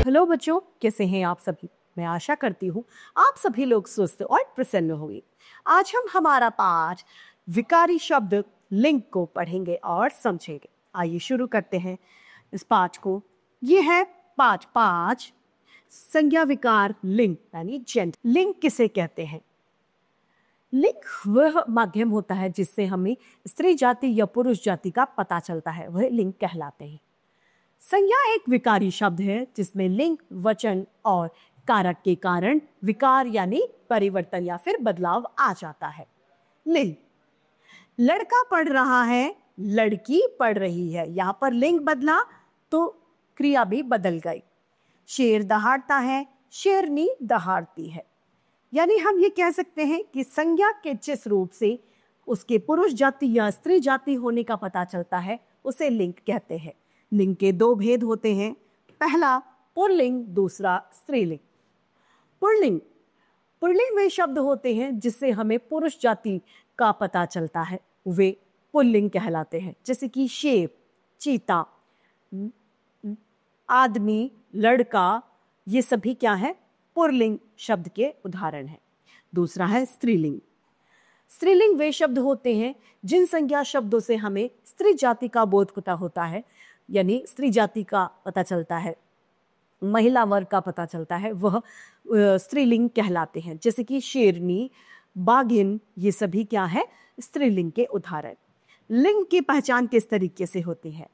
Hello बच्चों, कैसे हैं आप सभी। मैं आशा करती हूँ आप सभी लोग स्वस्थ और प्रसन्न होंगे। आज हम हमारा पाठ विकारी शब्द लिंग को पढ़ेंगे और समझेंगे। आइए शुरू करते हैं इस पाठ को। ये है पाठ 5, संज्ञा विकार लिंग यानी जेंडर। लिंग किसे कहते हैं? लिंग वह माध्यम होता है जिससे हमें स्त्री जाति या पुरुष जाति का पता चलता है, वह लिंग कहलाते हैं। संज्ञा एक विकारी शब्द है जिसमें लिंग, वचन और कारक के कारण विकार यानी परिवर्तन या फिर बदलाव आ जाता है। लिंग, लड़का पढ़ रहा है, लड़की पढ़ रही है। यहां पर लिंग बदला तो क्रिया भी बदल गई। शेर दहाड़ता है, शेरनी दहाड़ती है। यानी हम ये कह सकते हैं कि संज्ञा के जिस रूप से उसके पुरुष जाति या स्त्री जाति होने का पता चलता है उसे लिंग कहते हैं। लिंग के दो भेद होते हैं, पहला पुल्लिंग, दूसरा स्त्रीलिंग। पुल्लिंग, पुल्लिंग वे शब्द होते हैं जिससे हमें पुरुष जाति का पता चलता है, वे पुल्लिंग कहलाते हैं। जैसे कि शेर, चीता, आदमी, लड़का, ये सभी क्या है? पुल्लिंग शब्द के उदाहरण हैं। दूसरा है स्त्रीलिंग। स्त्रीलिंग वे शब्द होते हैं जिन संज्ञा शब्दों से हमें स्त्री जाति का बोध पता होता है, यानी स्त्री जाति का पता चलता है, महिला वर्ग का पता चलता है, वह स्त्रीलिंग कहलाते हैं। जैसे कि शेरनी, बाघिन, ये सभी क्या है? स्त्रीलिंग के उदाहरण। लिंग की पहचान किस तरीके से होती है?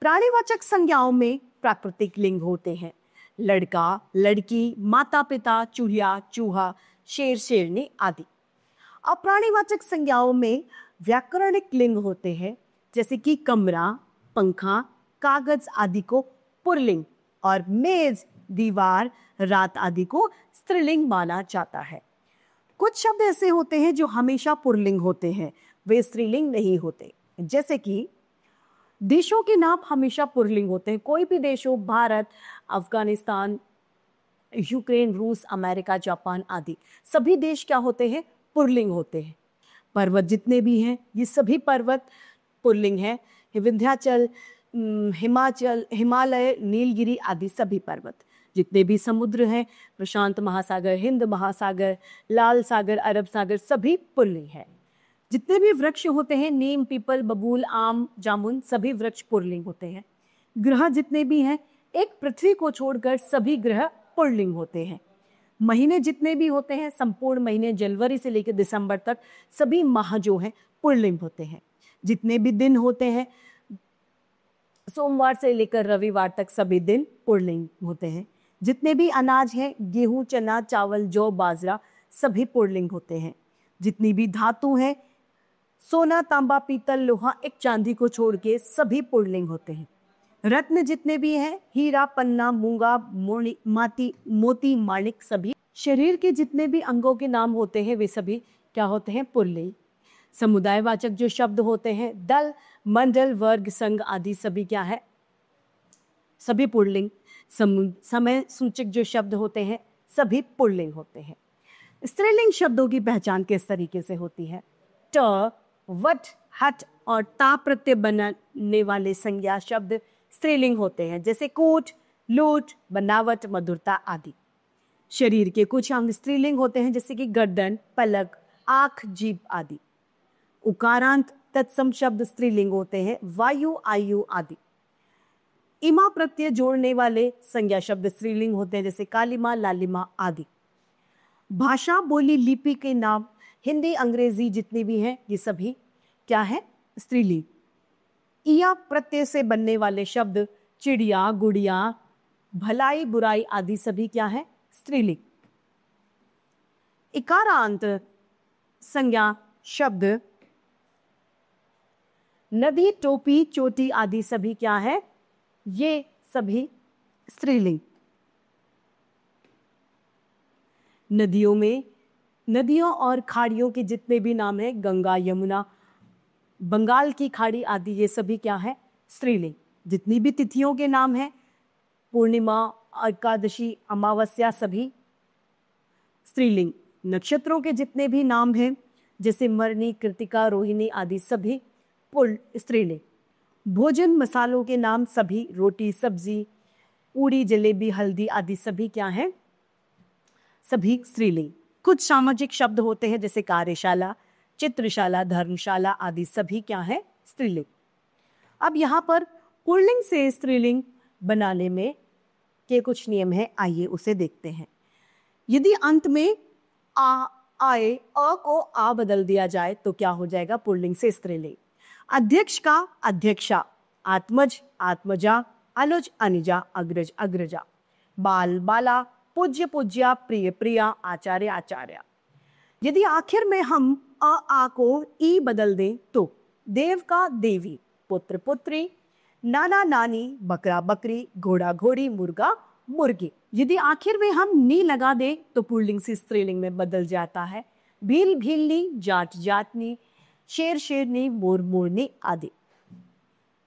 प्राणीवाचक संज्ञाओं में प्राकृतिक लिंग होते हैं, लड़का, लड़की, माता पिता, चूहिया, चूहा, शेर, शेरनी आदि। अप्राणीवाचक संज्ञाओं में व्याकरणिक लिंग होते हैं, जैसे कि कमरा, पंखा, कागज आदि को पुल्लिंग और मेज, दीवार, रात आदि को स्त्रीलिंग माना जाता है। कुछ शब्द ऐसे होते हैं जो हमेशा पुल्लिंग होते हैं, वे स्त्रीलिंग नहीं होते। जैसे कि देशों के नाम हमेशा पुल्लिंग होते हैं। कोई भी देश हो, भारत, अफगानिस्तान, यूक्रेन, रूस, अमेरिका, जापान आदि, सभी देश क्या होते हैं? पुल्लिंग होते हैं। पर्वत जितने भी हैं ये सभी पर्वत पुल्लिंग हैं। विंध्याचल, हिमाचल, हिमालय, नीलगिरी आदि सभी पर्वत। जितने भी समुद्र हैं, प्रशांत महासागर, हिंद महासागर, लाल सागर, अरब सागर, सभी पुल्लिंग हैं। जितने भी वृक्ष होते हैं, नीम, पीपल, बबूल, आम, जामुन, सभी वृक्ष पुल्लिंग होते हैं। ग्रह जितने भी हैं, एक पृथ्वी को छोड़कर सभी ग्रह पुल्लिंग होते हैं। महीने जितने भी होते हैं, संपूर्ण महीने जनवरी से लेकर दिसंबर तक सभी माह जो हैं पुल्लिंग होते हैं। जितने भी दिन होते हैं, सोमवार से लेकर रविवार तक सभी दिन पुल्लिंग होते हैं। जितने भी अनाज हैं, गेहूं, चना, चावल, जौ, बाजरा, सभी पुल्लिंग होते हैं। जितनी भी धातु हैं, सोना, तांबा, पीतल, लोहा, एक चांदी को छोड़ के सभी पुल्लिंग होते हैं। रत्न जितने भी हैं, हीरा, पन्ना, मूंगा, मोती, माणिक, सभी। शरीर के जितने भी अंगों के नाम होते हैं वे सभी क्या होते हैं? पुल्लिंग। समुदायवाचक जो शब्द होते हैं, दल, मंडल, वर्ग, संघ आदि सभी क्या है? सभी पुल्लिंग। समय सूचक जो शब्द होते हैं सभी पुल्लिंग होते हैं। स्त्रीलिंग शब्दों की पहचान किस तरीके से होती है? ट, वट, हट और ता प्रत्यय बनने वाले संज्ञा शब्द स्त्रीलिंग होते हैं, जैसे कोट, लूट, बनावट, मधुरता आदि। शरीर के कुछ अंग स्त्रीलिंग होते हैं, जैसे कि गर्दन, पलक, आंख, जीभ आदि। उकारांत तत्सम शब्द स्त्रीलिंग होते हैं, वायु, आयु आदि। इमा प्रत्यय जोड़ने वाले संज्ञा शब्द स्त्रीलिंग होते हैं, जैसे कालिमा, लालिमा आदि। भाषा, बोली, लिपि के नाम हिंदी, अंग्रेजी जितने भी हैं ये सभी क्या है? स्त्रीलिंग। इया प्रत्यय से बनने वाले शब्द चिड़िया, गुड़िया, भलाई, बुराई आदि सभी क्या है? स्त्रीलिंग। इकारांत संज्ञा शब्द नदी, टोपी, चोटी आदि सभी क्या है? ये सभी स्त्रीलिंग। नदियों और खाड़ियों के जितने भी नाम हैं, गंगा, यमुना, बंगाल की खाड़ी आदि, ये सभी क्या है? स्त्रीलिंग। जितनी भी तिथियों के नाम हैं, पूर्णिमा, एकादशी, अमावस्या, सभी स्त्रीलिंग। नक्षत्रों के जितने भी नाम हैं, जैसे मरनी, कृतिका, रोहिणी आदि, सभी स्त्रीलिंग। भोजन, मसालों के नाम सभी, रोटी, सब्जी, पूड़ी, जलेबी, हल्दी आदि सभी क्या हैं? सभी स्त्रीलिंग। कुछ सामाजिक शब्द होते हैं जैसे कार्यशाला, चित्रशाला, धर्मशाला आदि सभी क्या हैं? स्त्रीलिंग। अब यहाँ पर पुल्लिंग से स्त्रीलिंग बनाने में के कुछ नियम हैं, आइए उसे देखते हैं। यदि अंत में आ आए, अ को आ बदल दिया जाए तो क्या हो जाएगा? पुल्लिंग से स्त्रीलिंग। अध्यक्ष का अध्यक्षा, आत्मज आत्मजा, अनुज अनुजा, अग्रज अग्रजा, बाल बाला, पूज्य पूज्या, प्रिय प्रिया, आचार्य आचार्या। यदि आखिर में हम आ को ई बदल दें तो देव का देवी, पुत्र पुत्री, नाना नानी, बकरा बकरी, घोड़ा घोड़ी, मुर्गा मुर्गी। यदि आखिर में हम नी लगा दें तो पुल्लिंग से स्त्रीलिंग में बदल जाता है। भील भीलनी, जाट जाटनी, शेर शेरनी, मोर मोरनी आदि।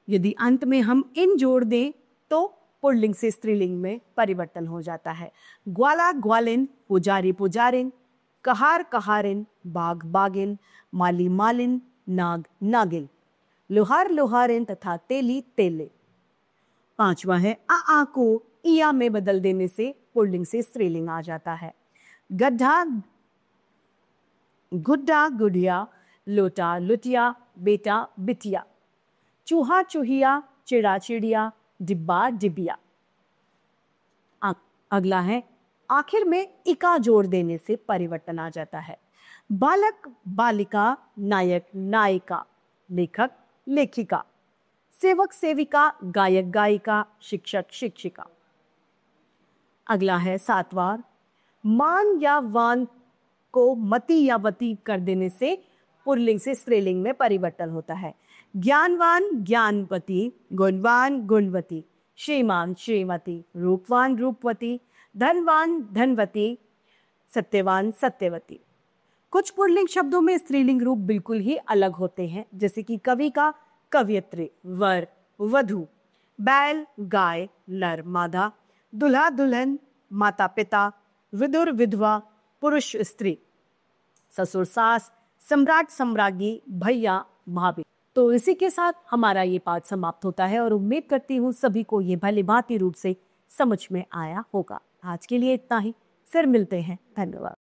यदि अंत में हम इन जोड़ दें तो पुल्लिंग से स्त्रीलिंग में परिवर्तन हो जाता है। ग्वाला ग्वालिन, पुजारी पुजारिन, कहार कहारिन, बाग बागिन, माली मालिन, नाग नागिन, लोहार लोहारिन तथा तेली तेले। पांचवा है आ को इया में बदल देने से पुल्लिंग से स्त्रीलिंग आ जाता है। गड्ढा गुड्डा गुड़िया, लोटा लुटिया, बेटा बिटिया, चूहा चूहिया, चिड़ा चिड़िया, डिब्बा डिबिया। अगला है आखिर में इका जोड़ देने से परिवर्तन आ जाता है। बालक बालिका, नायक नायिका, लेखक लेखिका, सेवक सेविका, गायक गायिका, शिक्षक शिक्षिका। अगला है सातवां, मान या वान को मति या वती कर देने से पुल्लिंग से स्त्रीलिंग में परिवर्तन होता है। ज्ञानवान ज्ञानवती, गुणवान गुणवती, श्रीमान श्रीमती, रूपवान रूपवती, धनवान धनवती, सत्यवान सत्यवती। कुछ पुल्लिंग शब्दों में स्त्रीलिंग रूप बिल्कुल ही अलग होते हैं, जैसे कि कवि का कवयित्री, वर वधू, बैल गाय, नर मादा, दुल्हा दुल्हन, माता पिता, विदुर विधवा, पुरुष स्त्री, ससुर सास, सम्राट सम्राज्ञी, भैया भाभी। तो इसी के साथ हमारा ये पाठ समाप्त होता है और उम्मीद करती हूँ सभी को ये भली भांति रूप से समझ में आया होगा। आज के लिए इतना ही, फिर मिलते हैं। धन्यवाद।